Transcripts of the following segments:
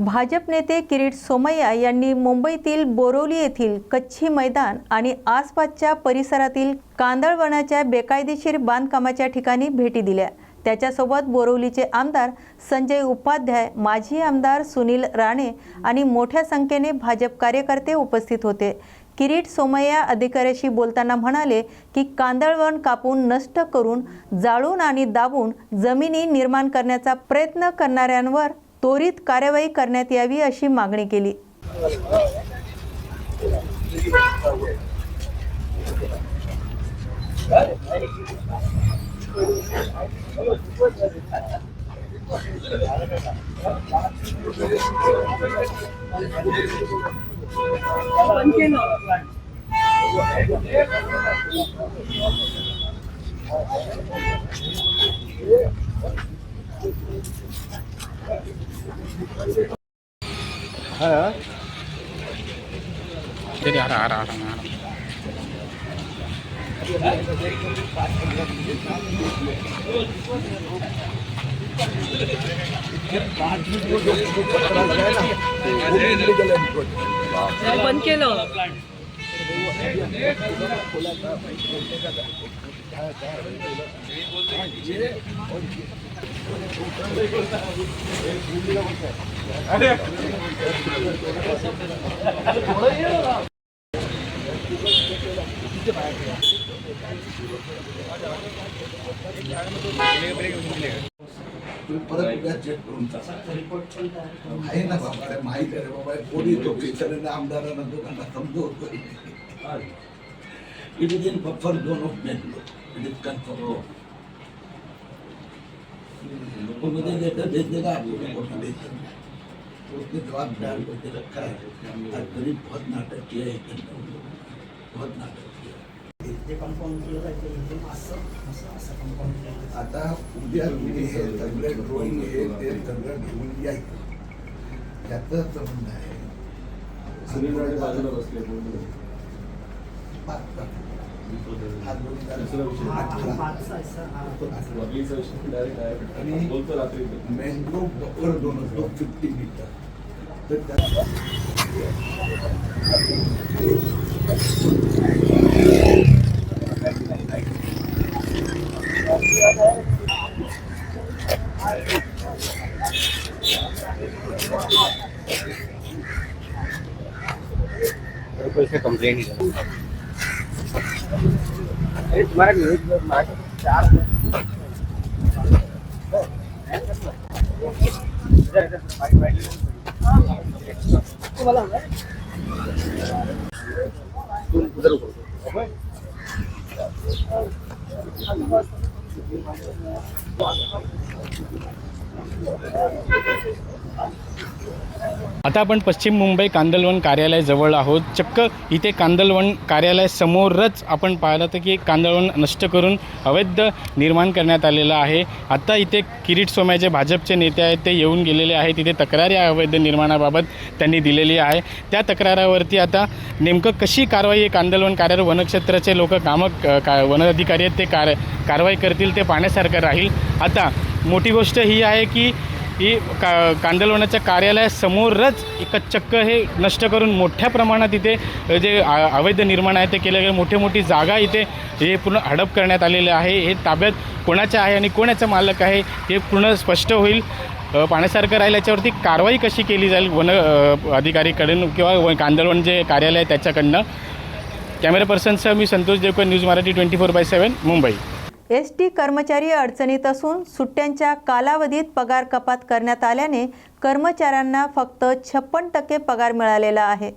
भाजप नेते किरीट सोमय्या यांनी मुंबईतील बोरिवली येथील कच्ची मैदान आणि आसपासच्या परिसरातील कांदळवनाच्या बेकायदेशीर बांधकामाच्या ठिकाणी भेटी दिल्या। त्याच्यासोबत बोरिवलीचे आमदार संजय उपाध्याय, माजी आमदार सुनील राणे आणि मोठ्या संख्येने भाजप कार्यकर्ते उपस्थित होते। किरीट सोमय्या अधिकाऱ्याशी बोलताना म्हणाले की कांदळवन कापून नष्ट करून जाळून आणि दाबून जमिनी निर्माण करण्याचा प्रयत्न करणाऱ्यांवर त्वरित कार्यवाही करण्यात यावी अशी मागणी केली। हाँ jadi arah बंद केलं। परत चेक करून आहे ना बाबा, माहिती आहे बाबा, कोणी तो पिक्चरने आमदारांना दोघांना समजवतो। It is in buffer zone of Bangalore, it is confirm. उन्होंने लेटर भेज देगा आपको, रिपोर्ट भेज देगा, उसके जवाब डाल करके रखा है। और करीब बहुत नाटक किया है, बहुत नाटक किया। आता उद्या तुम्ही हे सगळे ड्रॉइंग हे ते सगळं घेऊन यायचं, याचं संबंध आहे। बाजूला बसले मँग्रोव बफर झोन असतो 50 मीटर, तर पैसे कंप्लेंट ही आता आपण पश्चिम मुंबई कांदळवन कार्यालय जवळ आहोत। चक्क इथे कांदळवन कार्यालय समोरच आपण पाहिलं तर की कांदळवन नष्ट करून अवैध निर्माण करण्यात आलेलं आहे। आता इथे किरीट सोमय्या जे भाजपचे नेते आहेत ते येऊन गेलेले आहेत। इथे तक्रार या अवैध निर्माणाबाबत त्यांनी दिलेली आहे। त्या तक्रारावरती आता नेमकं कशी कारवाई कांदळवन कार्यालय वनक्षेत्राचे लोक वन अधिकारी आहेत ते कारवाई करतील ते पाहण्यासारखं राहील। आता मोठी गोष्ट ही आहे की कांदळवनाच्या कार्यालयासमोरच चक्क हे नष्ट करून मोठ्या प्रमाणात इथे जे अवैध निर्माण आहे ते केले गेले। मोठी जागा इथे हे पूर्ण हडप करण्यात आलेले आहे। हे ताब्यात कोणाचे आहे आणि कोणाचा मालक आहे हे पूर्ण स्पष्ट होईल, पाहण्यासारखं राहील। याच्यावरती कारवाई कशी केली जाईल वन अधिकारीकडून किंवा कांदळवन जे कार्यालय आहे त्याच्याकडनं। कॅमेरा पर्सनसह मी संतोष देवकर, न्यूज मराठी 24/7 मुंबई। एसटी कर्मचारी अडचणीत असून सुट्ट्यांच्या कालावधीत पगार कपात करण्यात आल्याने कर्मचाऱ्यांना फक्त 56% पगार मिळालेला आहे।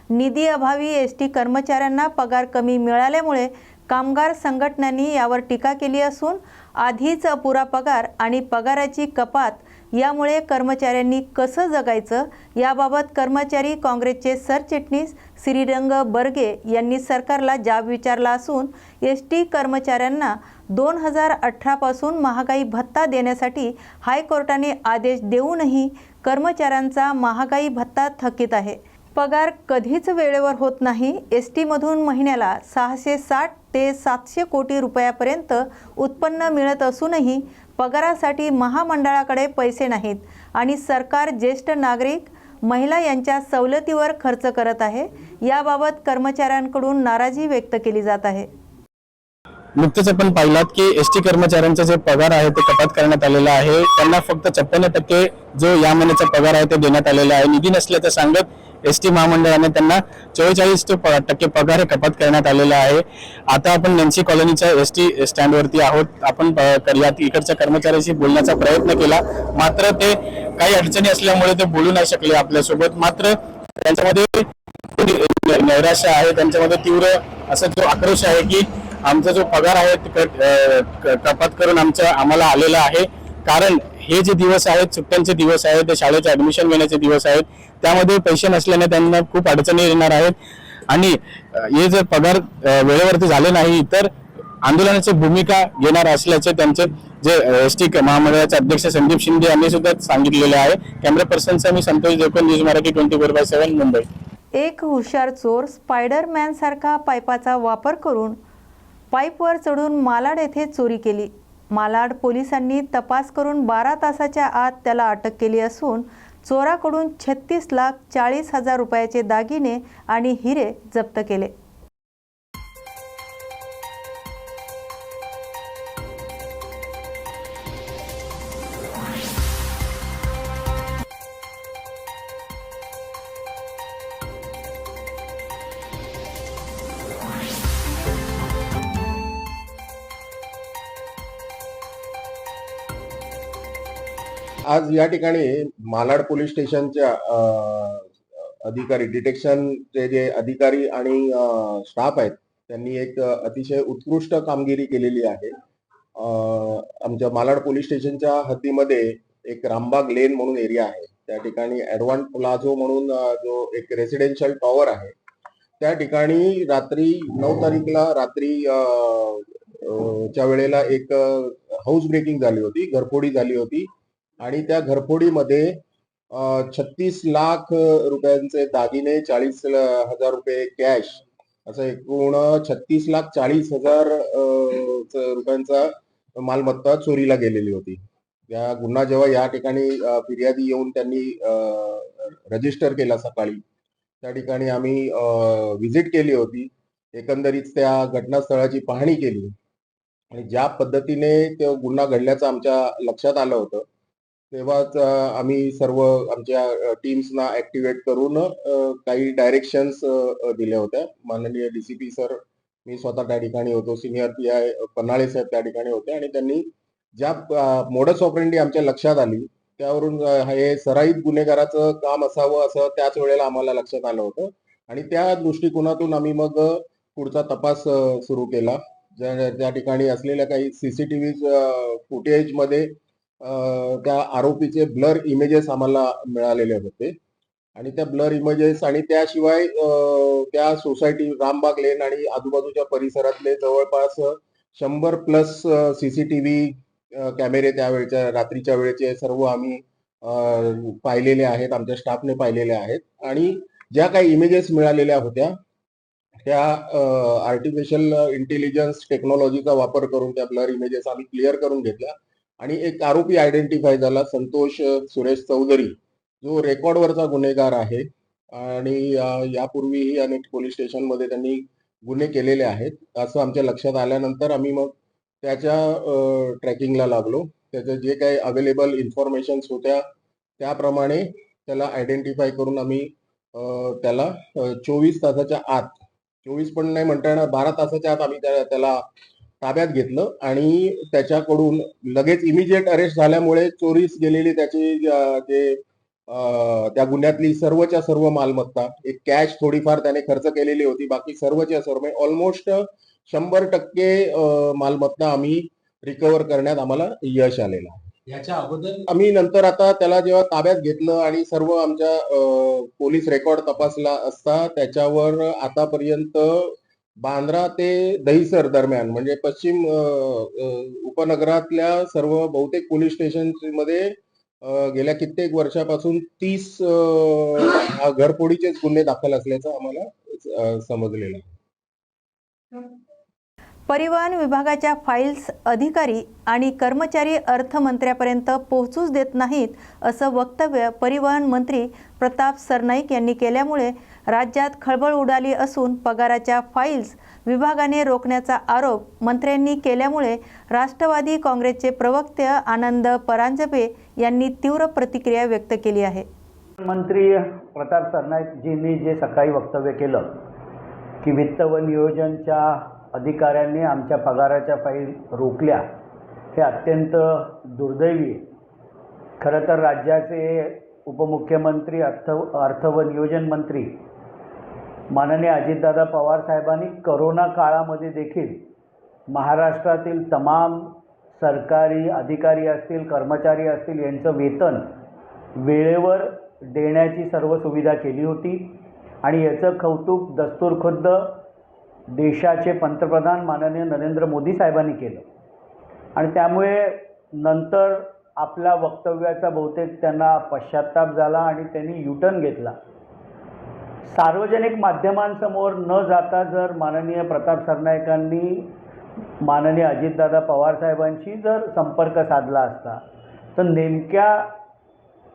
निधी अभावी एसटी कर्मचाऱ्यांना पगार कमी मिळाल्यामुळे कामगार संघटनांनी यावर टीका केली असून आधीच अपुरा पगार आणि पगाराची कपात यामुळे कर्मचाऱ्यांनी कसं जगायचं याबाबत कर्मचारी काँग्रेसचे सरचिटणीस श्रीरंग बर्गे यांनी सरकारला जाब विचारला असून एसटी कर्मचाऱ्यांना 2018 पासून महागाई भत्ता देण्यासाठी हायकोर्टाने आदेश देऊनही कर्मचाऱ्यांचा महागाई भत्ता थकीत आहे। पगार कधीच वेळेवर होत नाही। एसटी मधून महिन्याला 660 ते 700 कोटी रुपयापर्यंत उत्पन्न मिळत असूनही पगारासाठी महामंडळाकडे पैसे नाहीत आणि सरकार ज्येष्ठ नागरिक महिला यांच्या सवलतीवर खर्च करत आहे. याबाबत कर्मचाऱ्यांकडून नाराजी व्यक्त केली जात आहे. नुकतंच आपण पाहिलात की एसटी कर्मचाऱ्यांचा जे पगार आहे ते कपात करण्यात आलेला आहे. त्यांना फक्त 56% जो या महिन्याचा पगार आहे ते देण्यात आलेला आहे. निधी नसल्याचं सांगत एसटी महामंडळाने त्यांना 44% पगार हे कपात करण्यात आलेला आहे. आता आपण नॅन्सी कॉलनीच्या एसटी स्टँडवरती आहोत. आपण इकडच्या कर्मचाऱ्याशी बोलण्याचा प्रयत्न केला, मात्र ते काही अडचणी असल्यामुळे ते बोलू नाही शकले आपल्यासोबत. मात्र त्यांच्यामध्ये नैराश्य आहे, त्यांच्यामध्ये तीव्र असा जो आक्रोश आहे की आमचा जो पगार आहे कपात करून आम्हाला आलेला आहे. कारण हे जे दिवस आहेत, सुट्ट्यांचे दिवस आहेत, ते शाळेचे ऍडमिशन घेण्याचे दिवस आहेत, त्यामध्ये पैसे नसल्याने त्यांना खूप अडचणी येणार आहेत. आणि हे जर पगार वेळेवरती झाले नाही तर आंदोलनाची भूमिका घेणार असल्याचे त्यांचे जे एसटी महामंडळाचे अध्यक्ष संदीप शिंदे यांनी सुद्धा सांगितलेले आहे. कॅमेरा पर्सनचा मी संतोष देवकर, न्यूज मराठी 24/7 मुंबई. एक हुशार चोर स्पायडरमॅन सारखा पाईपाचा वापर करून पाईपवर चढून मालाड येथे चोरी केली. मालाड पोलिसांनी तपास करून 12 तासाच्या आत त्याला अटक केली असून चोराकडून 36,40,000 रुपयाचे दागिने आणि हिरे जप्त केले. आज या ठिकाणी मालाड पोलीस स्टेशनच्या अधिकारी डिटेक्शनचे जे अधिकारी आणि स्टाफ आहेत त्यांनी एक अतिशय उत्कृष्ट कामगिरी केलेली आहे. आमच्या मालाड पोलीस स्टेशनच्या हद्दीमध्ये एक रामबाग लेन म्हणून एरिया आहे. त्या ठिकाणी ॲडव्हान प्लाझो म्हणून जो एक रेसिडेन्शियल टॉवर आहे, त्या ठिकाणी रात्री 9 तारीखला रात्री च्या वेळेला एक हाऊस ब्रेकिंग झाली होती, घरफोडी झाली होती. आणि त्या घरफोडीमध्ये 36 लाख रुपयांचे दागिने, 40,000 रुपये कॅश, असं एकूण 36,40,000 रुपयांचा मालमत्ता चोरीला गेलेली होती. या गुन्हा जेव्हा या ठिकाणी फिर्यादी येऊन त्यांनी रजिस्टर केला सकाळी, त्या ठिकाणी आम्ही व्हिजिट केली होती. एकंदरीत त्या घटनास्थळाची पाहणी केली आणि ज्या पद्धतीने तो गुन्हा घडल्याचं आमच्या लक्षात आलं होतं, तेव्हाच आम्ही सर्व आमच्या टीम्सना ऍक्टिव्हेट करून काही डायरेक्शन्स दिल्या होत्या. माननीय DCP सर, मी स्वतः त्या ठिकाणी होतो, सिनियर PI पन्हाळे साहेब त्या ठिकाणी होते आणि त्यांनी ज्या मोडस ऑपरेंडी आमच्या लक्षात आली त्यावरून हे सराईत गुन्हेगाराचं काम असावं असं त्याच वेळेला आम्हाला लक्षात आलं होतं आणि त्या दृष्टिकोनातून आम्ही मग पुढचा तपास सुरू केला. ज्या ठिकाणी असलेल्या काही CCTV फुटेजमध्ये त्या आरोपीचे ब्लर इमेजेस आम्हाला मिळालेले होते आणि त्या ब्लर इमेजेस आणि त्याशिवाय त्या सोसायटी रामबाग लेन आणि आजूबाजूच्या परिसरातले जवळपास 100+ CCTV कॅमेरे त्यावेळेच्या रात्रीच्या वेळेचे सर्व आम्ही पाहिलेले आहेत, आमच्या स्टाफने पाहिलेले आहेत. आणि ज्या काही इमेजेस मिळालेल्या होत्या त्या आर्टिफिशियल इंटेलिजन्स टेक्नॉलॉजीचा वापर करून त्या ब्लर इमेजेस आम्ही क्लिअर करून घेतल्या आणि एक आरोपी आयडेंटिफाय झाला, संतोष सुरेश चौधरी, जो रेकॉर्डवरचा गुन्हेगार आहे आणि यापूर्वीही अनेक पोलीस स्टेशनमध्ये त्यांनी गुन्हे केलेले आहेत असं आमच्या लक्षात आल्यानंतर आम्ही मग त्याच्या ट्रॅकिंगला लागलो. त्याचे जे काही अवेलेबल इन्फॉर्मेशन्स होत्या त्याप्रमाणे त्याला आयडेंटिफाय करून आम्ही त्याला 24 तासाच्या आत, 24 पण नाही म्हणता येणार, 12 तासाच्या आत आम्ही त्याला ताब्यात घेतलं आणि त्याच्याकडून लगेच इमिजिएट अरेस्ट झाल्यामुळे चोरीस गेलेली त्याची जे त्या गुन्ह्यातली सर्वच्या सर्व मालमत्ता, एक कॅश थोडीफार त्याने खर्च केलेली होती, बाकी सर्वच्या सर्व ऑलमोस्ट 100% मालमत्ता आम्ही रिकव्हर करण्यात आम्हाला यश आलेलं आहे. याच्या अगोदर आम्ही नंतर आता त्याला जेव्हा ताब्यात घेतलं आणि सर्व आमच्या पोलीस रेकॉर्ड तपासला असता त्याच्यावर आतापर्यंत बांद्रा ते दहिसर दरम्यान म्हणजे पश्चिम उपनगरातल्या सर्व बहुतेक पोलीस स्टेशनमध्ये गेल्या कित्येक वर्षापासून 30 घरफोडीचेच गुन्हे दाखल असल्याचं आम्हाला समजलेलं आहे. परिवहन विभागाच्या फाईल्स अधिकारी आणि कर्मचारी अर्थमंत्र्यापर्यंत पोहोचूच देत नाहीत असं वक्तव्य परिवहन मंत्री प्रताप सरनाईक यांनी केल्यामुळे राज्यात खळबळ उडाली असून पगाराच्या फाईल्स विभागाने रोखण्याचा आरोप मंत्र्यांनी केल्यामुळे राष्ट्रवादी काँग्रेसचे प्रवक्ते आनंद परांजपे यांनी तीव्र प्रतिक्रिया व्यक्त केली आहे. मंत्री प्रताप सरनाईकजींनी जे सकाळी वक्तव्य केलं की वित्त व नियोजनच्या अधिकाऱ्यांनी आमच्या पगाराच्या फाईल रोखल्या, हे अत्यंत दुर्दैवी आहे. खरं तर राज्याचे उपमुख्यमंत्री अर्थ व नियोजन मंत्री माननीय अजितदादा पवार साहेबांनी करोना काळामध्ये देखील महाराष्ट्रातील तमाम सरकारी अधिकारी असतील, कर्मचारी असतील यांचं वेतन वेळेवर देण्याची सर्व सुविधा केली होती आणि याचं कौतुक दस्तूरखुद्द देशाचे पंतप्रधान माननीय नरेंद्र मोदी साहेबांनी केलं. आणि त्यामुळे नंतर आपल्या वक्तव्याचा बहुतेक त्यांना पश्चात्ताप झाला आणि त्यांनी युटर्न घेतला. सार्वजनिक माध्यमांसमोर न जाता जर माननीय प्रताप सरनाईकांनी माननीय अजितदादा पवार साहेबांशी जर संपर्क साधला असता तर नेमक्या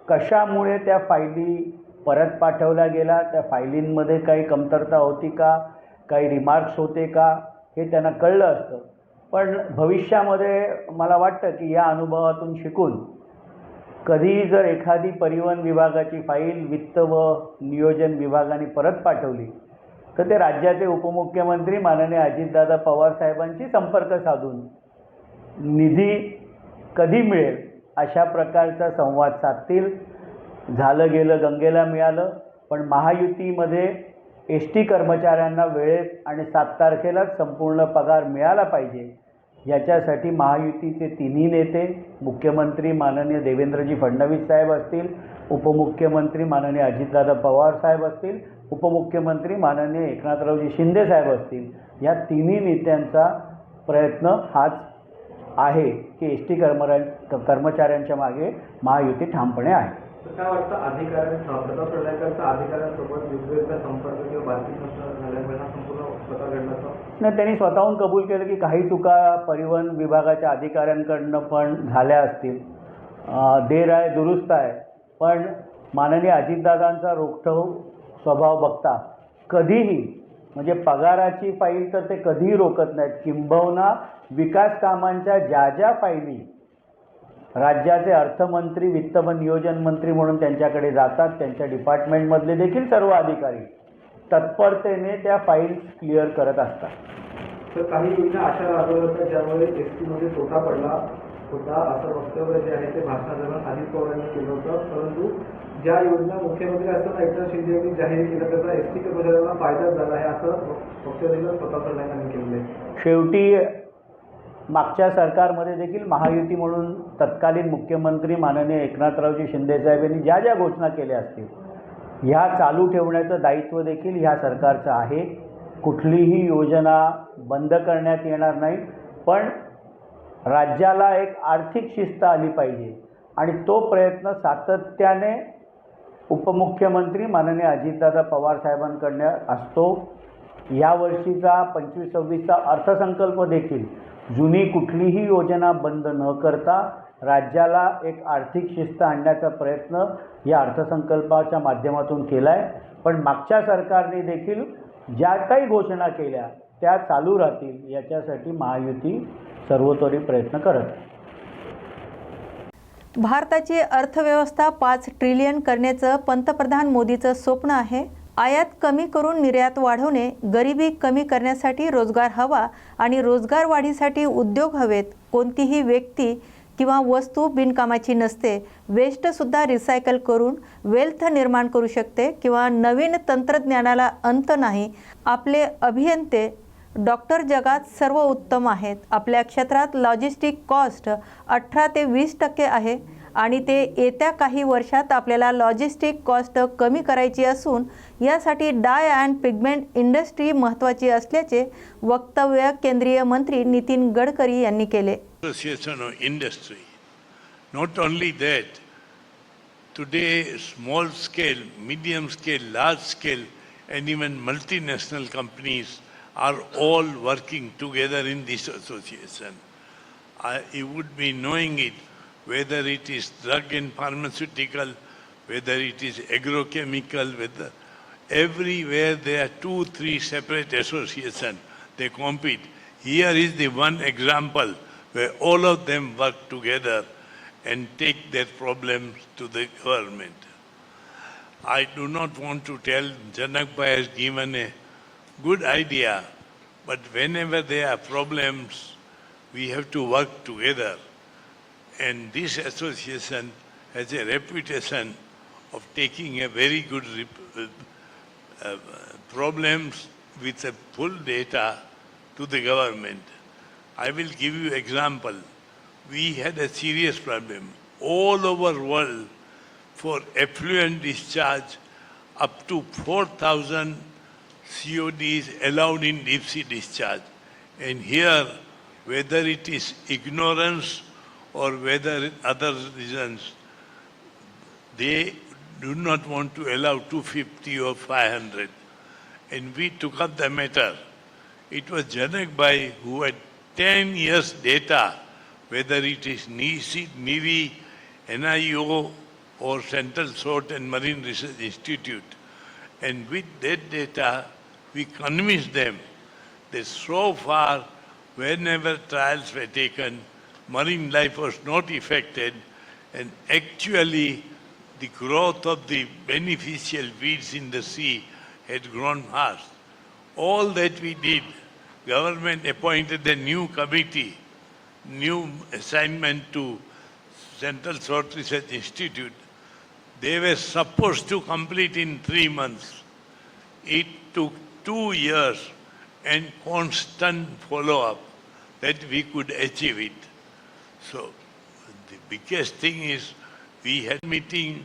कशामुळे त्या फायली परत पाठवल्या गेल्या, त्या फायलींमध्ये काही कमतरता होती का, काही रिमार्क्स होते का, हे त्यांना कळलं असतं. पण भविष्यामध्ये मला वाटतं की या अनुभवातून शिकून कधी जर एखादी परिवहन विभागाची फाईल वित्त व नियोजन विभागाने परत पाठवली तर ते राज्याचे उपमुख्यमंत्री माननीय अजितदादा पवार साहेबांशी संपर्क साधून निधी कधी मिळेल अशा प्रकारचा संवाद साधतील. झालं गेलं गंगेला मिळालं. पण महायुतीमध्ये एस.टी. कर्मचाऱ्यांना वेळेत आणि 7 तारखेलाच संपूर्ण पगार मिळाला पाहिजे याच्यासाठी महायुतीचे तिन्ही नेते, मुख्यमंत्री माननीय देवेंद्रजी फडणवीस साहेब असतील, उपमुख्यमंत्री माननीय अजितदादा पवार साहेब असतील, उपमुख्यमंत्री माननीय एकनाथरावजी शिंदे साहेब असतील, या तिन्ही नेत्यांचा प्रयत्न हाच आहे की एस.टी. कर्मचाऱ्यांच्या मागे महायुती ठामपणे आहे. तर काय वाटतं, प्रताप सरनाईकांचा अधिकाऱ्यांसोबत वेगवेगळा संपर्क किंवा बातचीत झाल्यामुळे हा संपूर्ण प्रकार घडला? नाही, त्यांनी स्वतःहून कबूल केलं की काही चुका परिवहन विभागाच्या अधिकाऱ्यांकडनं पण झाल्या असतील. देर आहे दुरुस्त आहे. पण माननीय अजितदादांचा रोखठोक स्वभाव बघता कधीही म्हणजे पगाराची फाईल तर ते कधीही रोखत नाहीत. किंबहुना विकास कामांच्या ज्या फाईली राज्याचे अर्थमंत्री, वित्त व नियोजन मंत्री म्हणून त्यांच्याकडे जातात, त्यांच्या डिपार्टमेंटमधले देखील सर्व अधिकारी तत्परतेने त्या फाईल्स क्लिअर करत असतात. तर काही योजना अशा राबवल्या होत्या ज्यामुळे एस.टीमध्ये तोटा पडला होता असं वक्तव्य जे आहे ते भाषणादरम्यान अजित पवारांनी केलं होतं. परंतु ज्या योजना मुख्यमंत्री असताना एकनाथ शिंदे यांनी जाहीर केलं त्याचा एस.टी. कर्मचाऱ्यांना फायदाच झाला आहे असं वक्तव्य प्रताप सरनाईकांनी केलेलं आहे. शेवटी मागच्या सरकारमध्ये देखील महायुती म्हणून तत्कालीन मुख्यमंत्री माननीय एकनाथरावजी शिंदेसाहेब यांनी ज्या घोषणा केल्या असतील ह्या चालू ठेवण्याचं दायित्व देखील ह्या सरकारचं आहे. कुठलीही योजना बंद करण्यात येणार नाही. पण राज्याला एक आर्थिक शिस्त आली पाहिजे आणि तो प्रयत्न सातत्याने उपमुख्यमंत्री माननीय अजितदादा पवार साहेबांकडनं असतो. यावर्षीचा 25-26चा अर्थसंकल्प देखील जुनी कुठलीही योजना बंद न करता राज्याला एक आर्थिक शिस्त आणण्याचा प्रयत्न या अर्थसंकल्पाच्या माध्यमातून केला आहे. पण मागच्या सरकारने देखील ज्या काही घोषणा केल्या त्या चालू राहतील याच्यासाठी महायुती सर्वतोपरी प्रयत्न करत आहे. भारताची अर्थव्यवस्था 5 ट्रिलियन करण्याचं पंतप्रधान मोदीचं स्वप्न आहे. आयात कमी करून निर्यात वाढवणे, गरिबी कमी करण्यासाठी रोजगार हवा आणि रोजगार वाढीसाठी उद्योग हवेत. कोणतीही व्यक्ती किंवा वस्तू बिनकामाची नसते. वेस्टसुद्धा रिसायकल करून वेल्थ निर्माण करू शकते किंवा नवीन तंत्रज्ञानाला अंत नाही. आपले अभियंते डॉक्टर जगात सर्व उत्तम आहेत. आपल्या क्षेत्रात लॉजिस्टिक कॉस्ट 18 ते 20% आहे आणि ते येत्या काही वर्षात आपल्याला लॉजिस्टिक कॉस्ट कमी करायची असून यासाठी डाय अँड पिगमेंट इंडस्ट्री महत्त्वाची असल्याचे वक्तव्य केंद्रीय मंत्री नितीन गडकरी यांनी केले. Association of industry. Not only that, today small scale, medium scale, large scale and even multinational companies are all working together in this association. You would be knowing it, whether it is drug and pharmaceutical, whether it is agrochemical, whether everywhere there are 2-3 separate associations, they compete. Here is the one example where all of them work together and take their problems to the government. I do not want to tell Janak Bhai has given a good idea, but whenever there are problems, we have to work together. And this association has a reputation of taking a very good problems with a full data to the government. I will give you example. We had a serious problem all over world for effluent discharge up to 4,000 CODs allowed in deep sea discharge. And here, whether it is ignorance or whether other reasons, they do not want to allow 250 or 500. And we took up the matter. It was Janak Bhai who had 10 years data, whether it is NIRI, NIO or Central Salt and Marine Research Institute. And with that data, we convinced them that so far, whenever trials were taken, marine life was not affected, and actually the growth of the beneficial weeds in the sea had grown fast. All that we did, government appointed a new committee, new assignment to Central Salt Research Institute. They were supposed to complete in 3 months. It took 2 years and constant follow-up that we could achieve it. So the biggest thing is we had meeting,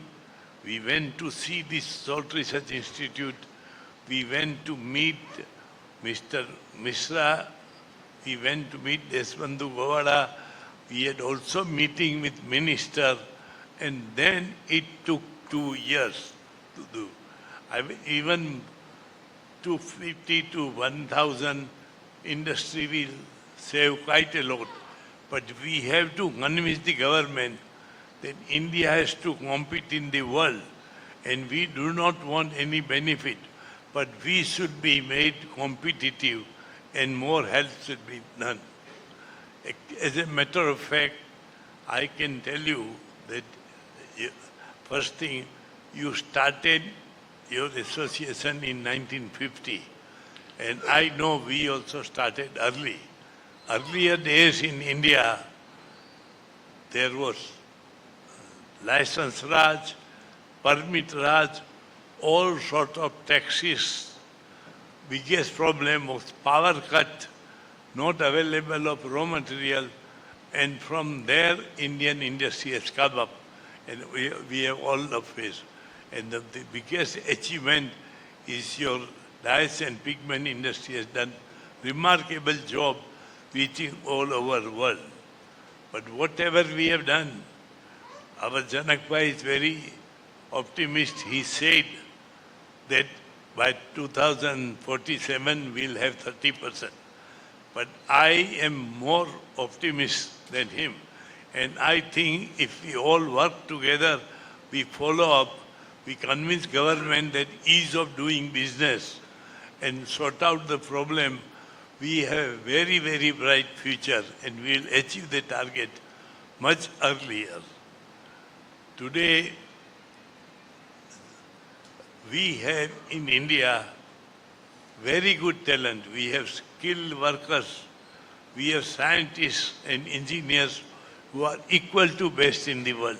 we went to see this Salt Research Institute, we went to meet Mr. Mishra, we went to meet Desbandhu Govada, we had also meeting with minister, and then it took 2 years to do. Even 250 to 1,000 industry will save quite a lot. But we have to convince the government that India has to compete in the world, and we do not want any benefit, but we should be made competitive and more help should be done. As a matter of fact, I can tell you that first thing, you started your association in 1950, and I know we also started early. Earlier days in India, there was license Raj, permit Raj, all sort of taxes. Biggest problem was power cut, not available of raw material, and from there Indian industry has come up, and we have all of this. And the biggest achievement is your dyes and pigment industry has done remarkable job reaching all over the world. But whatever we have done, our Janak Bhai is very optimist. He said that by 2047 we'll have 30%. But I am more optimist than him. And I think if we all work together, we follow up, we convince government that ease of doing business and sort out the problem, we have a very, very bright future and we will achieve the target much earlier. Today, we have in India very good talent. We have skilled workers. We have scientists and engineers who are equal to best in the world.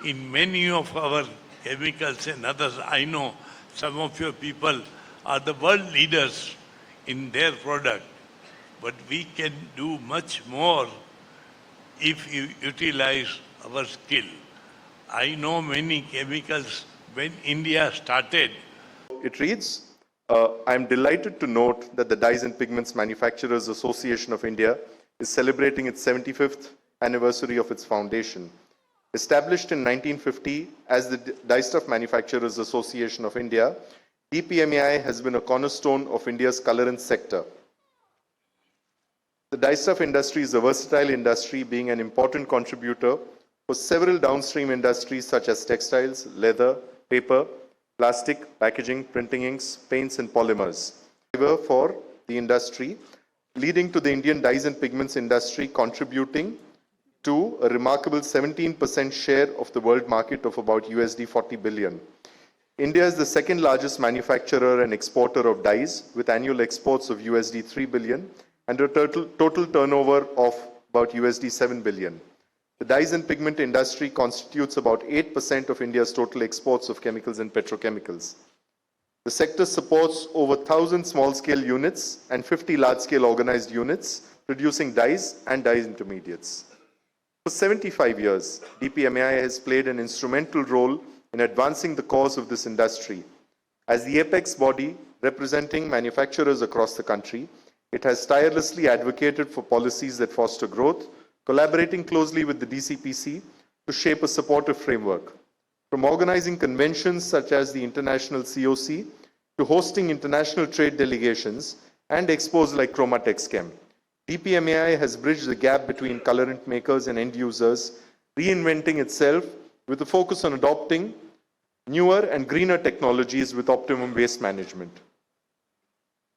In many of our chemicals and others, I know some of your people are the world leaders in their product. But we can do much more if you utilize our skill. I know many chemicals when India started. It reads, I am delighted to note that the Dyes and Pigments Manufacturers Association of India is celebrating its 75th anniversary of its foundation. Established in 1950 as the Dyestuff Manufacturers Association of India, DPMAI has been a cornerstone of India's colorant sector. The dyestuff industry is a versatile industry, being an important contributor for several downstream industries such as textiles, leather, paper, plastic, packaging, printing inks, paints, and polymers. For the industry, leading to the Indian dyes and pigments industry contributing to a remarkable 17% share of the world market of about $40 billion. India is the second largest manufacturer and exporter of dyes, with annual exports of $3 billion and a total turnover of about $7 billion. The dyes and pigment industry constitutes about 8% of India's total exports of chemicals and petrochemicals. The sector supports over 1,000 small-scale units and 50 large-scale organized units producing dyes and dye intermediates. For 75 years, DPMAI has played an instrumental role in advancing the cause of this industry. As the apex body representing manufacturers across the country, it has tirelessly advocated for policies that foster growth, collaborating closely with the DCPC to shape a supportive framework. From organizing conventions such as the International COC to hosting international trade delegations and expos like Chromatexchem, DPMAI has bridged the gap between colorant makers and end users, reinventing itself with a focus on adopting newer and greener technologies with optimum waste management.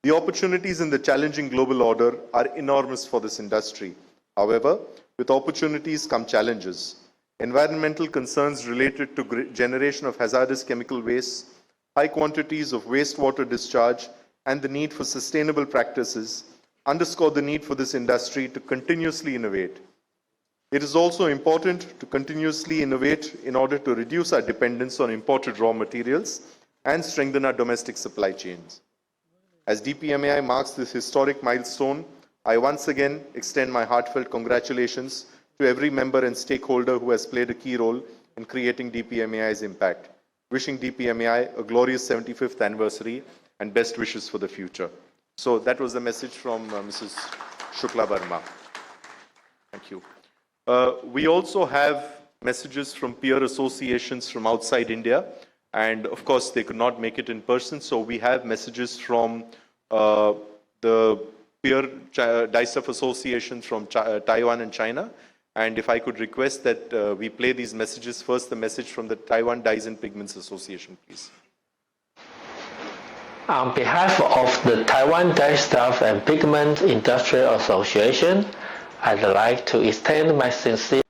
The opportunities in the challenging global order are enormous for this industry. However, with opportunities come challenges. Environmental concerns related to generation of hazardous chemical waste, high quantities of wastewater discharge, and the need for sustainable practices underscore the need for this industry to continuously innovate. It is also important to continuously innovate in order to reduce our dependence on imported raw materials and strengthen our domestic supply chains. As DPMAI marks this historic milestone, I once again extend my heartfelt congratulations to every member and stakeholder who has played a key role in creating DPMAI's impact. Wishing DPMAI a glorious 75th anniversary and best wishes for the future. So that was the message from Mrs. Shukla Verma. Thank you. We also have messages from peer associations from outside India, and of course they could not make it in person, so we have messages from the peer dyestuff associations from Taiwan and China. And if I could request that we play these messages, first the message from the Taiwan Dyes and Pigments Association, please. On behalf of the Taiwan Dyestuff and Pigment Industrial Association, I'd like to extend my sincere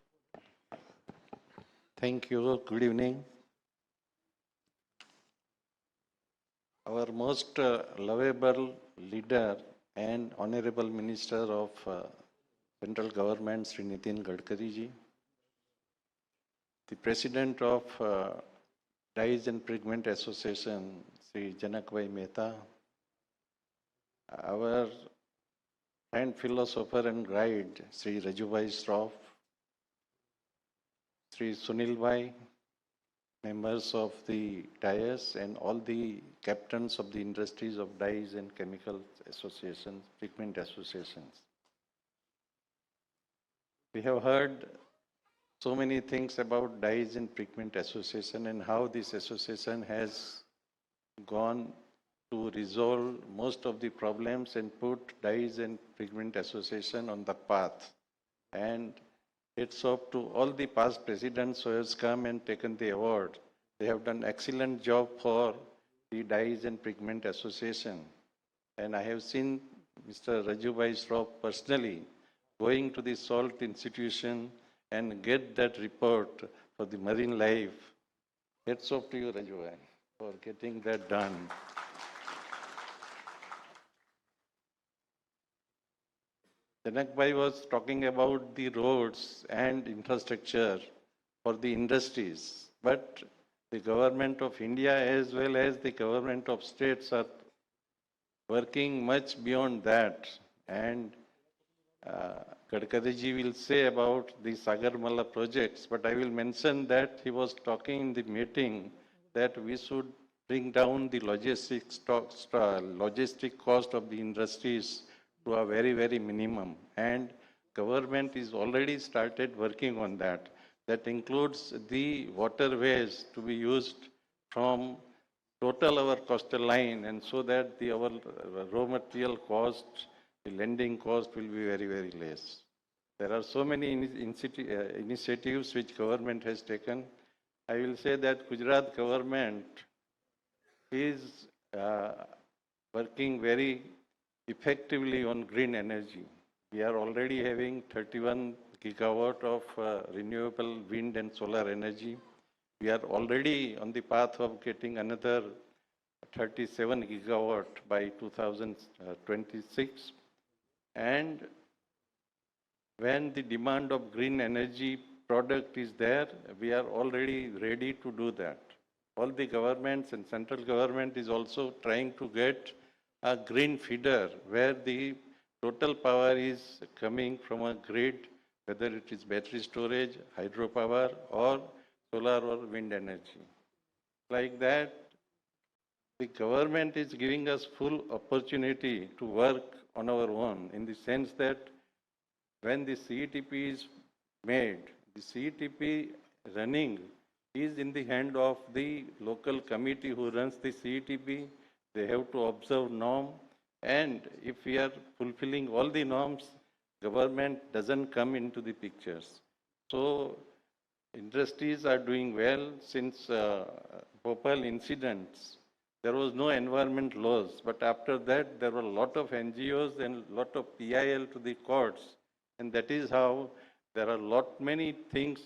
Thank you. Good evening. Our most lovable leader and Honorable Minister of Central Government, Sri Nitin Gadkari ji, the President of Dyes and Pigment Association, Sri Janakbhai Mehta, our friend, philosopher and guide, Sri Rajubhai Shroff, Sri Sunil Bhai, members of the dais and all the captains of the industries of dyes and chemical associations, pigment associations. We have heard so many things about dyes and pigment association and how this association has gone to resolve most of the problems and put dyes and pigment association on the path. And it's up to all the past presidents who have come and taken the award. They have done excellent job for the Dyes and Pigment Association. And I have seen Mr. Rajubhai Shroff personally going to the salt institution and get that report for the marine life. It's up to you, Rajubhai, for getting that done. Janakbhai was talking about the roads and infrastructure for the industries, but the government of India as well as the government of states are working much beyond that. And Gadkari ji will say about the Sagarmala projects, but I will mention that he was talking in the meeting that we should bring down the logistic cost of the industries to a very, very minimum. And government is already started working on that. That includes the waterways to be used from total our coastal line, and so that our raw material cost, the lending cost will be very, very less. There are so many initiatives which government has taken. I will say that Gujarat government is working very effectively on green energy. We are already having 31 gigawatt of renewable wind and solar energy. We are already on the path of getting another 37 gigawatt by 2026. And when the demand of green energy product is there, we are already ready to do that. All the governments and central government is also trying to get a green feeder where the total power is coming from a grid, whether it is battery storage, hydropower, or solar or wind energy. Like that, the government is giving us full opportunity to work on our own, in the sense that when the CETP is made, the CETP running is in the hand of the local committee who runs the CETP. They have to observe norm, and if we are fulfilling all the norms, government doesn't come into the pictures. So industries are doing well. Since Bhopal incidents, there was no environment laws, but after that there were a lot of NGOs and a lot of PIL to the courts, and that is how there are many things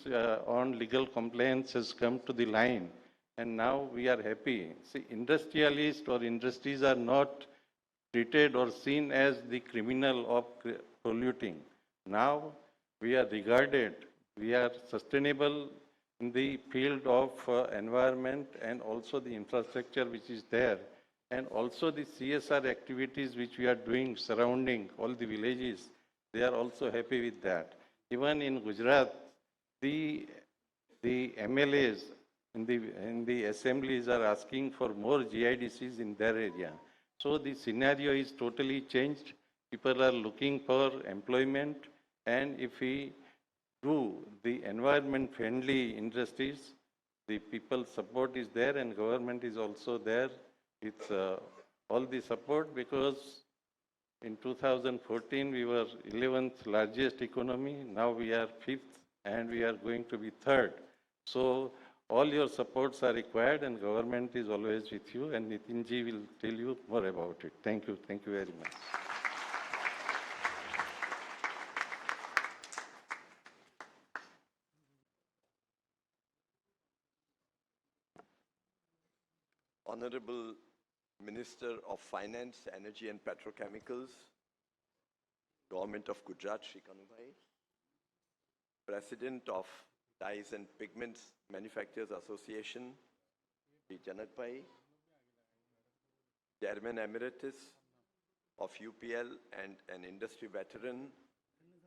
on legal compliance has come to the line, and now we are happy. See, industrialists or industries are not treated or seen as the criminal of polluting. Now we are regarded, we are sustainable in the field of environment and also the infrastructure which is there, and also the CSR activities which we are doing surrounding all the villages. They are also happy with that. Even in Gujarat, the MLAs in the assemblies are asking for more GIDCs in their area. So the scenario is totally changed. People are looking for employment, and if we do the environment-friendly industries, the people support is there, and government is also there with all the support, because in 2014 we were 11th largest economy. Now we are 5th, and we are going to be 3rd. So all your supports are required, and government is always with you, and Nitinji will tell you more about it. Thank you very much. Honorable Minister of Finance, Energy and Petrochemicals, Government of Gujarat, Shri Kanubai, President of Dyes and Pigments Manufacturers Association, Shri Janakbhai, Chairman Emeritus of UPL and an industry veteran,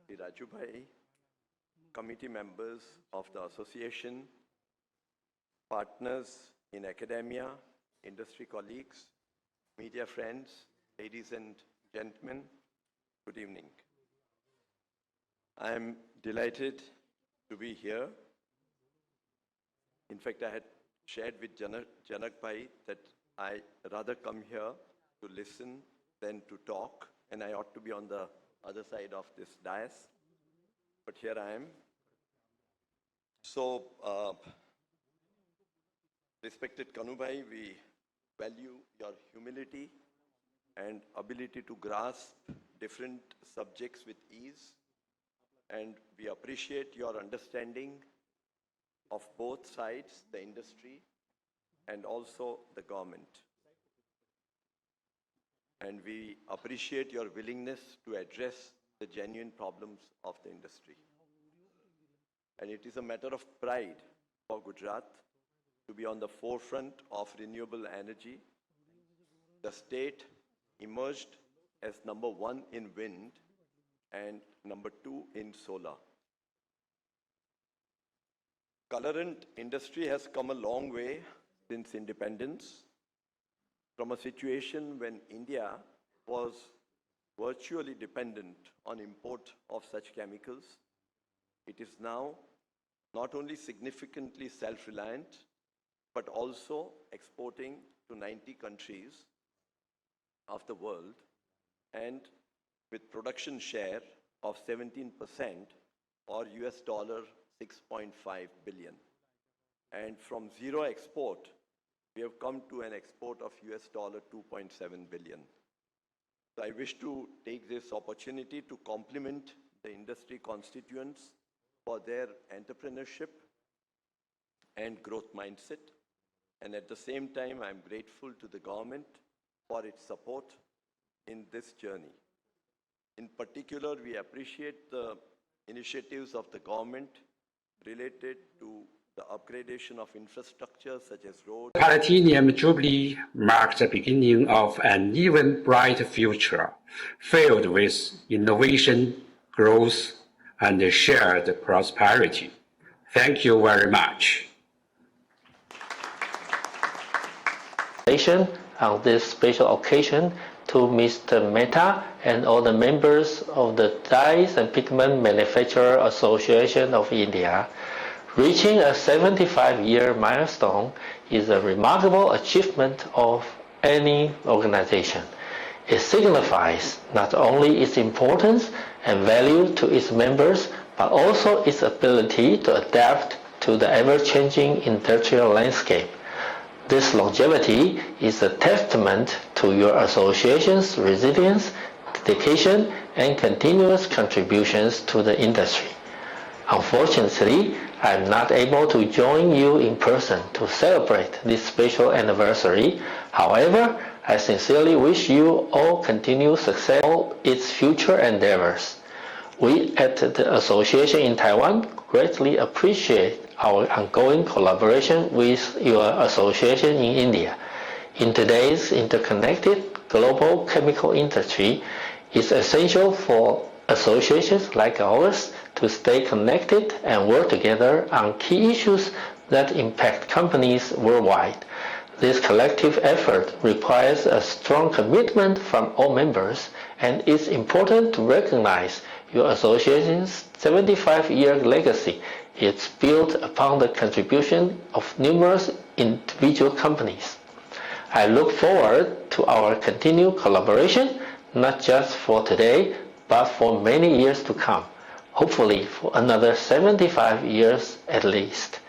Shri Rajubhai, committee members of the association, partners in academia, industry colleagues, media friends, ladies and gentlemen, good evening. I am delighted to be here. In fact, I had shared with Janak Bhai that I rather come here to listen than to talk, and I ought to be on the other side of this dais. But here I am. So, respected Kanubai, we value your humility and ability to grasp different subjects with ease, and we appreciate your understanding of both sides, the industry and also the government. And we appreciate your willingness to address the genuine problems of the industry. And it is a matter of pride for Gujarat to be on the forefront of renewable energy. The state emerged as number 1 in wind and number 2 in solar. Colorant industry has come a long way since independence, from a situation when India was virtually dependent on import of such chemicals. It is now not only significantly self-reliant, but also exporting to 90 countries of the world, and with production share of 17% or $6.5 billion. And from zero export, we have come to an export of $2.7 billion. So I wish to take this opportunity to compliment the industry constituents for their entrepreneurship and growth mindset. And at the same time, I'm grateful to the government for its support in this journey. In particular, we appreciate the initiatives of the government related to the upgradation of infrastructure such as roads. Platinum Jubilee marks the beginning of an even bright future, filled with innovation, growth, and shared prosperity. Thank you very much. On this special occasion to Mr. Mehta and all the members of the Dyes and Pigment Manufacturer Association of India. Reaching a 75-year milestone is a remarkable achievement of any organization. It signifies not only its importance and value to its members, but also its ability to adapt to the ever-changing industrial landscape. This longevity is a testament to your association's resilience, dedication, and continuous contributions to the industry. Unfortunately, I am not able to join you in person to celebrate this special anniversary. However, I sincerely wish you all continued success in all its future endeavors. We at the Association in Taiwan greatly appreciate our ongoing collaboration with your association in India. In today's interconnected global chemical industry, it's essential for associations like ours to stay connected and work together on key issues that impact companies worldwide. This collective effort requires a strong commitment from all members, and it's important to recognize your association's 75-year legacy. It's built upon the contribution of numerous individual companies. I look forward to our continued collaboration, not just for today, but for many years to come. Hopefully for another 75 years at least.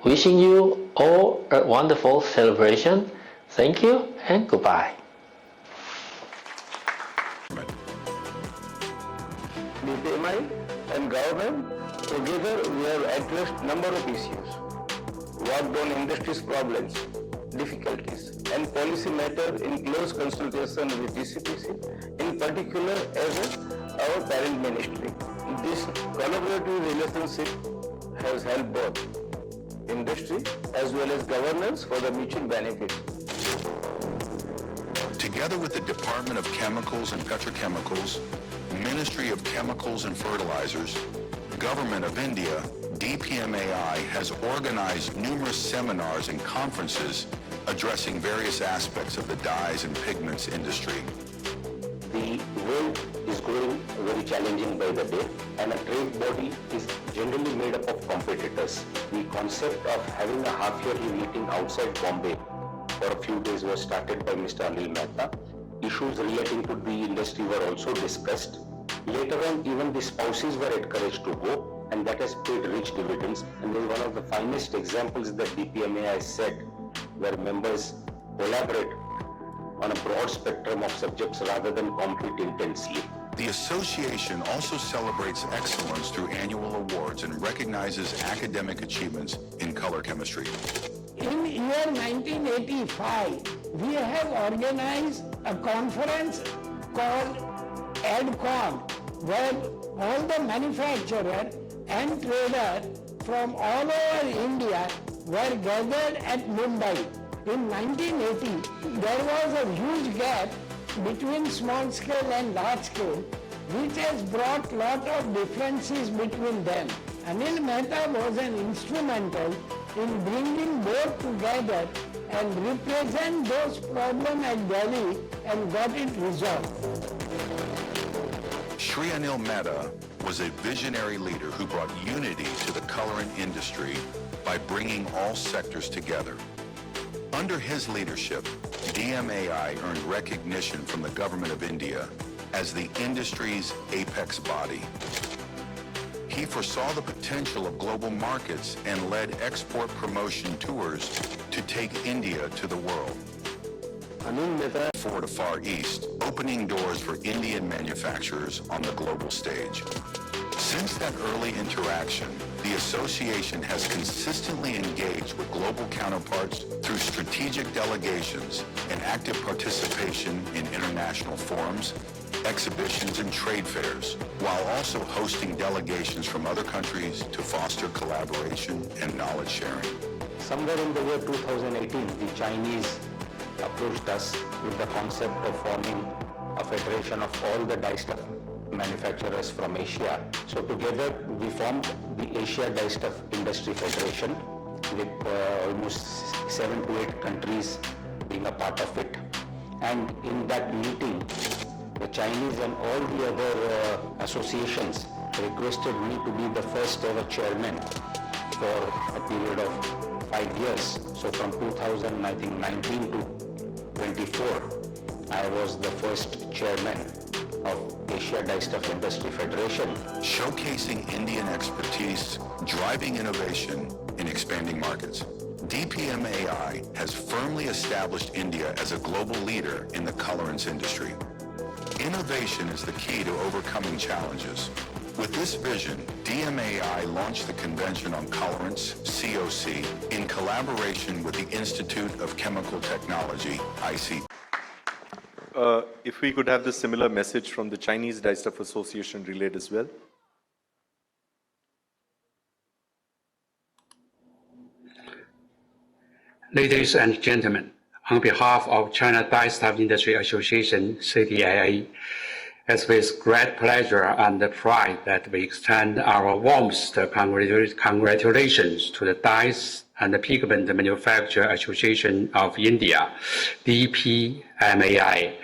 Wishing you all a wonderful celebration. Thank you and goodbye. DPMI and government, together we have addressed number of issues, worked on industry's problems, difficulties, and policy matter in close consultation with DCPC, in particular as our parent ministry. This collaborative relationship has helped both industry as well as governance for the mutual benefit. Together with the Department of Chemicals and Petrochemicals, Ministry of Chemicals and Fertilizers, Government of India, DPMAI has organized numerous seminars and conferences addressing various aspects of the dyes and pigments industry. The world is growing very challenging by the day, and a trade body is generally made up of competitors. The concept of having a half-yearly meeting outside Bombay for a few days was started by Mr. Anil Mehta. Issues relating to the industry were also discussed. Later on, even the spouses were encouraged to go, and that has paid rich dividends. And then one of the finest examples that DPMAI set, where members collaborate on a broad spectrum of subjects rather than compete intensely. The association also celebrates excellence through annual awards and recognizes academic achievements in color chemistry. In year 1985, we have organized a conference called ADCON, where all the manufacturers and traders from all over India were gathered at Mumbai. In 1980, there was a huge gap between small scale and large scale, which has brought lot of differences between them. Anil Mehta was an instrumental in bringing both together and represent those problems at Delhi and got it resolved. Shri Anil Mehta was a visionary leader who brought unity to the colorant industry by bringing all sectors together. Under his leadership, DMAI earned recognition from the government of India as the industry's apex body. He foresaw the potential of global markets and led export promotion tours to take India to the world. For the Far East, opening doors for Indian manufacturers on the global stage. Since that early interaction, the association has consistently engaged with global counterparts through strategic delegations and active participation in international forums, exhibitions, and trade fairs, while also hosting delegations from other countries to foster collaboration and knowledge sharing. Somewhere in the year 2018, the Chinese approached us with the concept of forming a federation of all the dye stuff manufacturers from Asia. So together we formed the Asia Dye Stuff Industry Federation with almost 7 to 8 countries being a part of it. And in that meeting, the Chinese and all the other associations requested me to be the first ever chairman for a period of 5 years. So from 2019 to 24, I was the first chairman of Asia Dye Stuff Industry Federation. Showcasing Indian expertise, driving innovation, and expanding markets. DPMAI has firmly established India as a global leader in the colorants industry. Innovation is the key to overcoming challenges. With this vision, DMAI launched the Convention on Colorants, COC, in collaboration with the Institute of Chemical Technology, IC. If we could have the similar message from the Chinese Dye Stuff Association relayed as well. Ladies and gentlemen, on behalf of China Dye Stuff Industry Association, CDIA, it's with great pleasure and pride that we extend our warmest congratulations to the Dyes and the Pigment Manufacturer Association of India, DPMAI,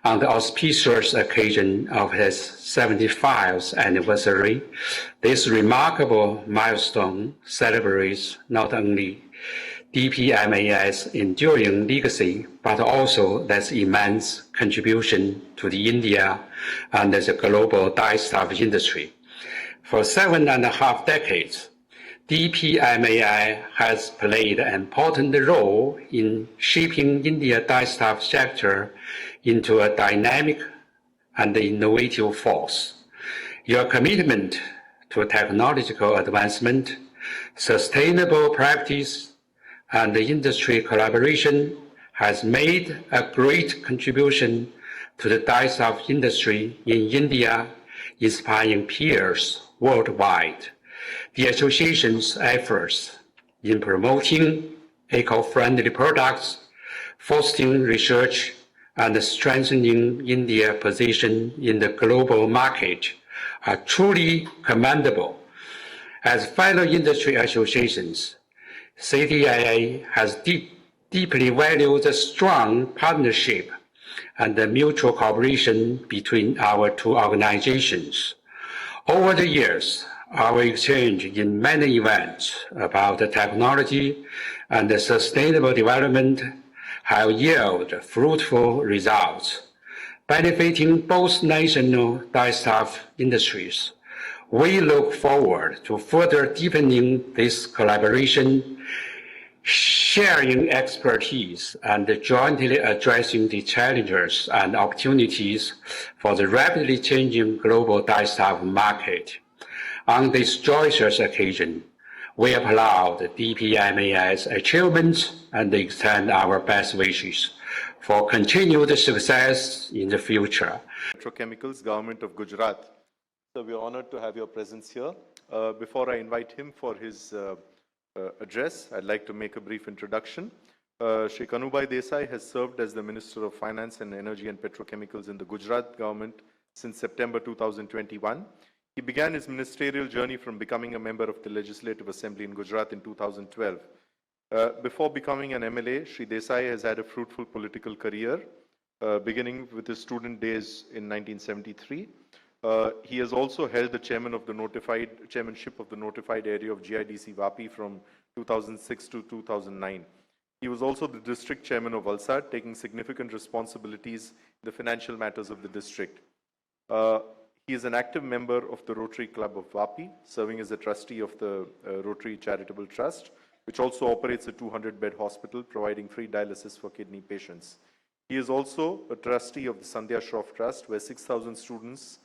on the auspicious occasion of its 75th anniversary. This remarkable milestone celebrates not only DPMAI's enduring legacy, but also its immense contribution to the India and the global dye stuff industry. For 7.5 decades, DPMAI has played an important role in shaping India's dye stuff sector into a dynamic and innovative force. Your commitment to technological advancement, sustainable practice, and industry collaboration has made a great contribution to the dye stuff industry in India, inspiring peers worldwide. The association's efforts in promoting eco-friendly products, fostering research, and strengthening India's position in the global market are truly commendable. As fellow industry associations, CDIA has deeply valued the strong partnership and the mutual cooperation between our two organizations. Over the years, our exchange in many events about the technology and the sustainable development have yielded fruitful results, benefiting both national dye stuff industries. We look forward to further deepening this collaboration, sharing expertise, and jointly addressing the challenges and opportunities for the rapidly changing global dye stuff market. On this joyous occasion, we applaud DPMAI's achievements and extend our best wishes for continued success in the future. Petrochemicals, Government of Gujarat. So we are honored to have your presence here. Before I invite him for his address, I'd like to make a brief introduction. Shri Kanubai Desai has served as the Minister of Finance and Energy and Petrochemicals in the Gujarat government since September 2021. He began his ministerial journey from becoming a member of the Legislative Assembly in Gujarat in 2012. Before becoming an MLA, Shri Desai has had a fruitful political career, beginning with his student days in 1973. He has also held the chairmanship of the notified area of GIDC Vapi from 2006 to 2009. He was also the district chairman of Valsad, taking significant responsibilities in the financial matters of the district. He is an active member of the Rotary Club of Vapi, serving as a trustee of the Rotary Charitable Trust, which also operates a 200-bed hospital providing free dialysis for kidney patients. He is also a trustee of the Sandhya Shroff Trust, where 6,000 students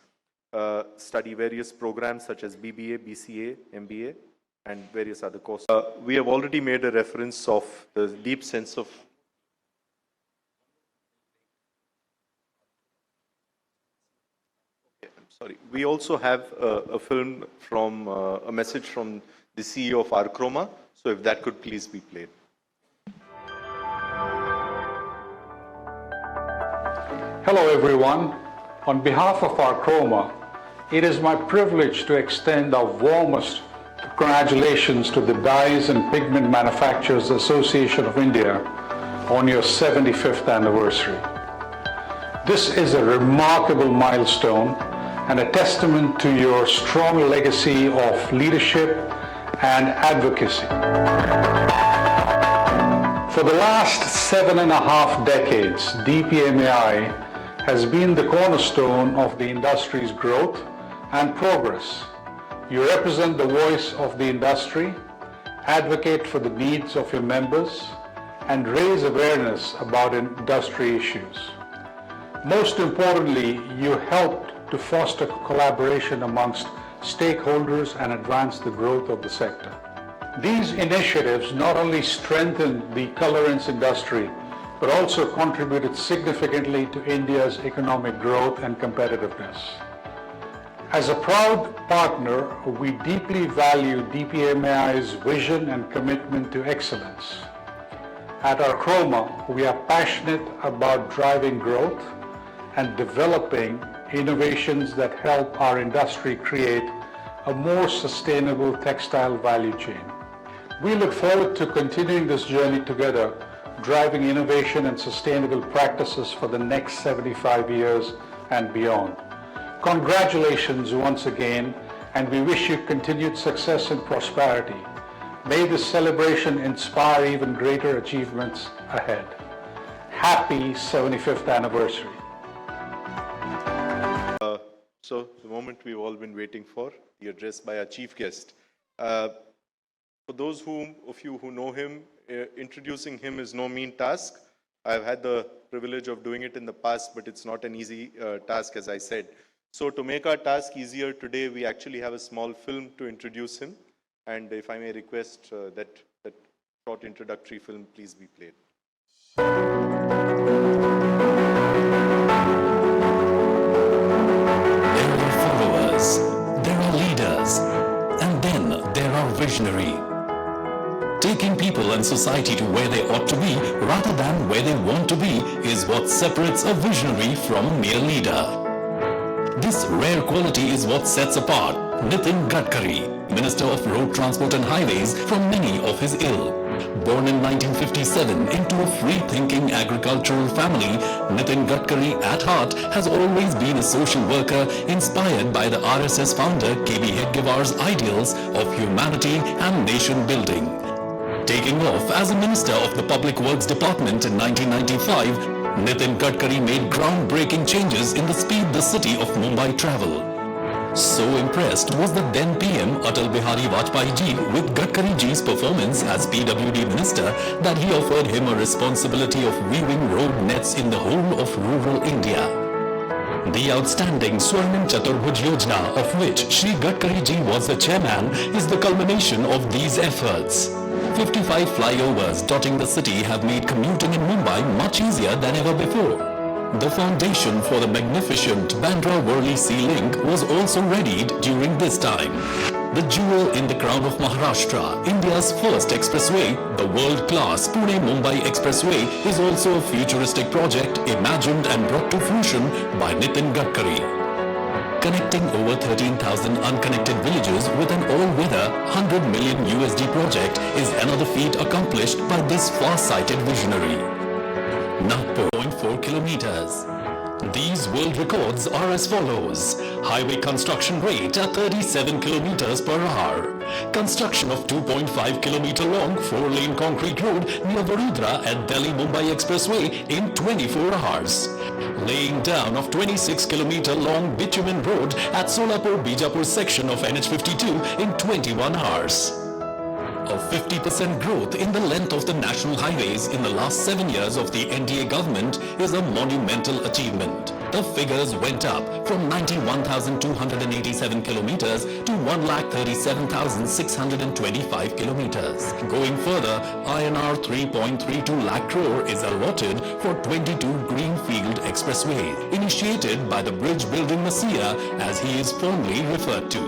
study various programs such as BBA, BCA, MBA, and various other courses. We have already made a reference of the deep sense of We also have a film from a message from the CEO of Archroma. So if that could please be played. Hello everyone. On behalf of Archroma, it is my privilege to extend our warmest congratulations to the Dyes and Pigment Manufacturers Association of India on your 75th anniversary. This is a remarkable milestone and a testament to your strong legacy of leadership and advocacy. For the last 7.5 decades, DPMAI has been the cornerstone of the industry's growth and progress. You represent the voice of the industry, advocate for the needs of your members, and raise awareness about industry issues. Most importantly, you helped to foster collaboration amongst stakeholders and advance the growth of the sector. These initiatives not only strengthened the colorants industry, but also contributed significantly to India's economic growth and competitiveness. As a proud partner, we deeply value DPMAI's vision and commitment to excellence. At Archroma, we are passionate about driving growth and developing innovations that help our industry create a more sustainable textile value chain. We look forward to continuing this journey together, driving innovation and sustainable practices for the next 75 years and beyond. Congratulations once again, and we wish you continued success and prosperity. May this celebration inspire even greater achievements ahead. Happy 75th anniversary. So the moment we've all been waiting for, the address by our chief guest. For those of you who know him, introducing him is no mean task. I've had the privilege of doing it in the past, but it's not an easy task, as I said. So to make our task easier today, we actually have a small film to introduce him. And if I may request that short introductory film please be played. There are followers, there are leaders, and then there are visionary. Taking people and society to where they ought to be rather than where they want to be is what separates a visionary from a mere leader. This rare quality is what sets apart Nitin Gadkari, Minister of Road Transport and Highways, from many of his ilk. Born in 1957 into a free-thinking agricultural family, Nitin Gadkari at heart has always been a social worker inspired by the RSS founder KB Hedgewar's ideals of humanity and nation building. Taking off as a Minister of the Public Works Department in 1995, Nitin Gadkari made groundbreaking changes in the speed the city of Mumbai traveled. So impressed was the then PM Atal Bihari Vajpayee ji with Gadkari ji's performance as PWD Minister that he offered him a responsibility of weaving road nets in the whole of rural India. The outstanding Swarnim Chaturbhuj Yojana, of which Shri Gadkari ji was the chairman, is the culmination of these efforts. 55 flyovers dotting the city have made commuting in Mumbai much easier than ever before. The foundation for the magnificent Bandra-Worli Sea Link was also readied during this time. The jewel in the crown of Maharashtra, India's first expressway, the world-class Pune-Mumbai Expressway, is also a futuristic project imagined and brought to fruition by Nitin Gadkari. Connecting over 13,000 unconnected villages with an all-weather $100 million USD project is another feat accomplished by this far-sighted visionary. Nagpur, 0.4 kilometers. These world records are as follows. Highway construction rate at 37 kilometers per hour. Construction of 2.5 kilometer long 4-lane concrete road near Vadodara at Delhi-Mumbai Expressway in 24 hours. Laying down of 26 kilometer long bitumen road at Solapur-Bijapur section of NH52 in 21 hours. A 50% growth in the length of the national highways in the last 7 years of the NDA government is a monumental achievement. The figures went up from 91,287 kilometers to 1,37,625 kilometers. Going further, INR 3.32 lakh crore is allotted for 22 greenfield expressways, initiated by the bridge building messiah as he is fondly referred to.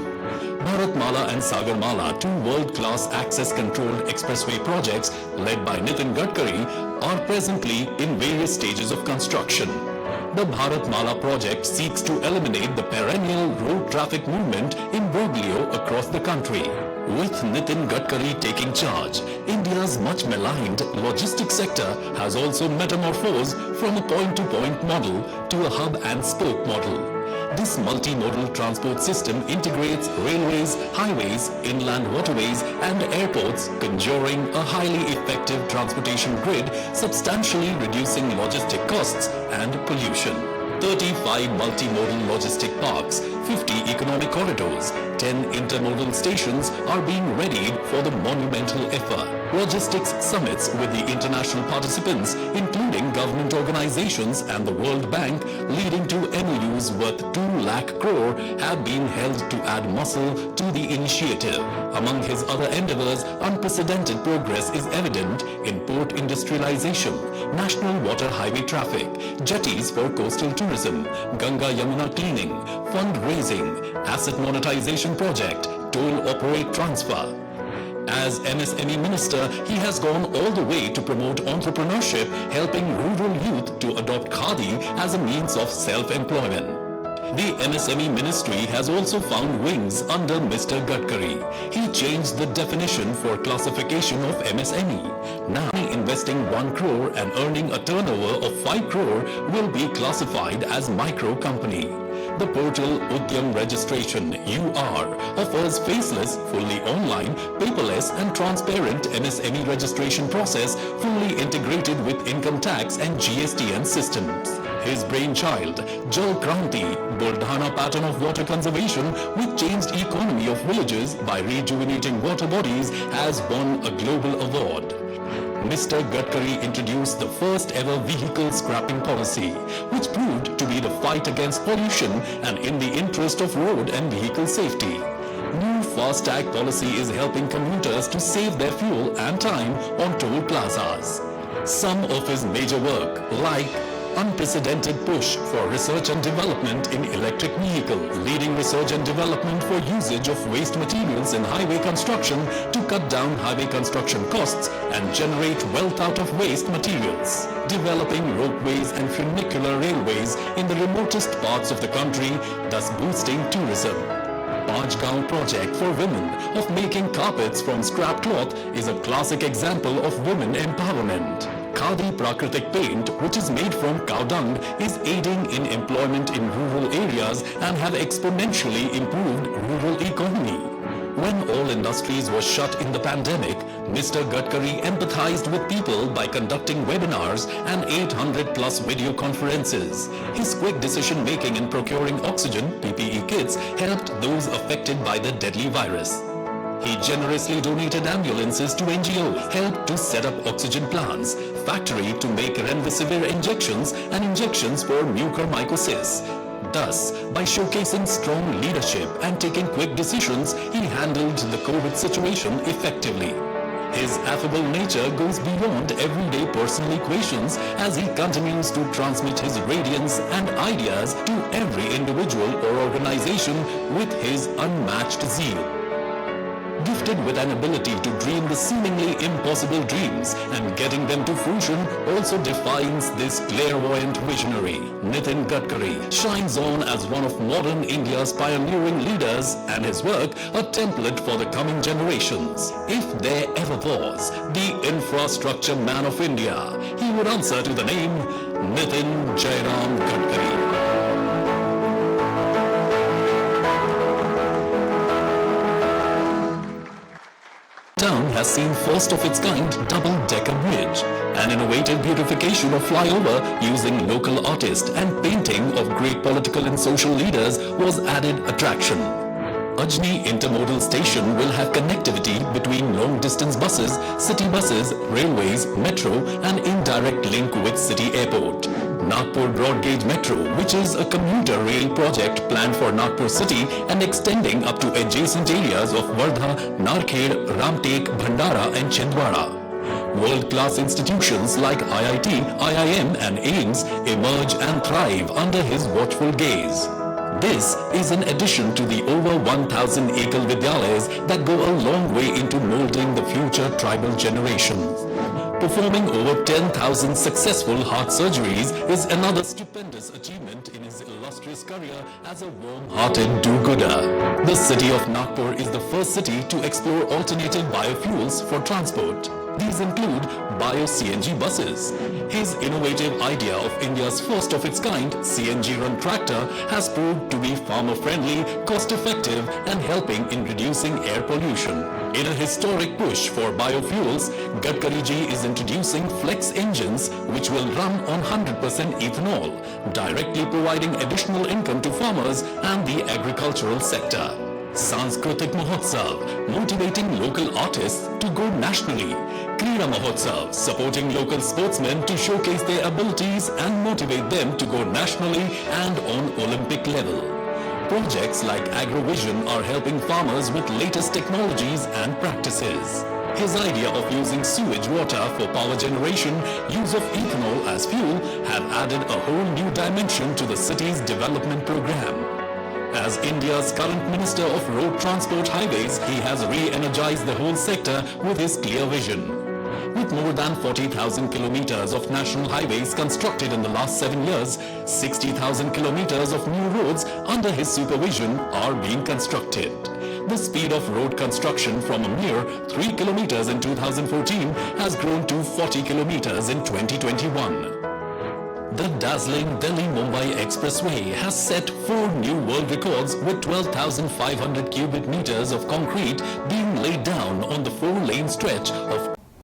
Bharatmala and Sagarmala, two world-class access-controlled expressway projects led by Nitin Gadkari, are presently in various stages of construction. The Bharatmala project seeks to eliminate the perennial road traffic movement imbroglio across the country. With Nitin Gadkari taking charge, India's much maligned logistics sector has also metamorphosed from a point-to-point model to a hub-and-spoke model. This multimodal transport system integrates railways, highways, inland waterways and airports, conjuring a highly effective transportation grid, substantially reducing logistic costs and pollution. 35 multimodal logistic parks, 50 economic corridors, 10 intermodal stations are being readied for the monumental effort. Logistics summits with the international participants, including government organizations and the World Bank, leading to MOUs worth 2 lakh crore, have been held to add muscle to the initiative. Among his other endeavors, unprecedented progress is evident in port industrialization, national water highway traffic, jetties for coastal tourism, Ganga Yamuna cleaning, fundraising, asset monetization project, toll operate transfer. As MSME Minister, he has gone all the way to promote entrepreneurship, helping rural youth to adopt Khadi as a means of self-employment. The MSME Ministry has also found wings under Mr. Gadkari. He changed the definition for classification of MSME. Now, investing 1 crore and earning a turnover of 5 crore will be classified as micro company. The portal Udyam Registration UR offers faceless, fully online, paperless and transparent MSME registration process fully integrated with income tax and GSTN systems. His brainchild, Jal Kranti, Buldhana pattern of water conservation with changed economy of villages by rejuvenating water bodies, has won a global award. Mr. Gadkari introduced the first ever vehicle scrapping policy, which proved to be the fight against pollution and in the interest of road and vehicle safety. New FASTag policy is helping commuters to save their fuel and time on toll plazas. Some of his major work, like unprecedented push for research and development in electric vehicles, leading research and development for usage of waste materials in highway construction to cut down highway construction costs and generate wealth out of waste materials, developing ropeways and funicular railways in the remotest parts of the country, thus boosting tourism. Pajgaon project for women of making carpets from scrap cloth is a classic example of women empowerment. Khadi Prakritik paint, which is made from cow dung, is aiding in employment in rural areas and have exponentially improved rural economy. When all industries were shut in the pandemic, Mr. Gadkari empathized with people by conducting webinars and 800 plus video conferences. His quick decision making in procuring oxygen, PPE kits, helped those affected by the deadly virus. He generously donated ambulances to NGOs, helped to set up oxygen plants, factory to make remdesivir injections and injections for mucormycosis. Thus, by showcasing strong leadership and taking quick decisions, he handled the COVID situation effectively. His affable nature goes beyond everyday personal equations as he continues to transmit his radiance and ideas to every individual or organization with his unmatched zeal. Gifted with an ability to dream the seemingly impossible dreams and getting them to fruition also defines this clairvoyant visionary. Nitin Gadkari shines on as one of modern India's pioneering leaders and his work a template for the coming generations. If there ever was the infrastructure man of India, he would answer to the name Nitin Jairam Gadkari. town has seen first of its kind double-decker bridge. An innovative beautification of flyover using local artists and painting of great political and social leaders was added attraction. Ajni Intermodal Station will have connectivity between long-distance buses, city buses, railways, metro and indirect link with city airport. Nagpur Broad Gauge Metro, which is a commuter rail project planned for Nagpur city and extending up to adjacent areas of Wardha, Narkhed, Ramtek, Bhandara and Chhindwara. World-class institutions like IIT, IIM and AIIMS emerge and thrive under his watchful gaze. This is in addition to the over 1,000 Ekal Vidyalayas that go a long way into molding the future tribal generations. Performing over 10,000 successful heart surgeries is another stupendous achievement in his illustrious career as a warm-hearted do-gooder. The city of Nagpur is the first city to explore alternative biofuels for transport. These include bio-CNG buses. His innovative idea of India's first of its kind CNG-run tractor has proved to be farmer-friendly, cost-effective and helping in reducing air pollution. In a historic push for biofuels, Gadkari ji is introducing flex engines which will run on 100% ethanol, directly providing additional income to farmers and the agricultural sector. Sanskritik Mahotsav, motivating local artists to go nationally. Krida Mahotsav, supporting local sportsmen to showcase their abilities and motivate them to go nationally and on Olympic level. Projects like AgroVision are helping farmers with latest technologies and practices. His idea of using sewage water for power generation, use of ethanol as fuel have added a whole new dimension to the city's development program. As India's current Minister of Road Transport Highways, he has re-energized the whole sector with his clear vision. With more than 40,000 kilometers of national highways constructed in the last 7 years, 60,000 kilometers of new roads under his supervision are being constructed. The speed of road construction from a mere 3 kilometers in 2014 has grown to 40 kilometers in 2021. The dazzling Delhi-Mumbai Expressway has set 4 new world records with 12,500 cubic meters of concrete being laid down on the 4-lane stretch of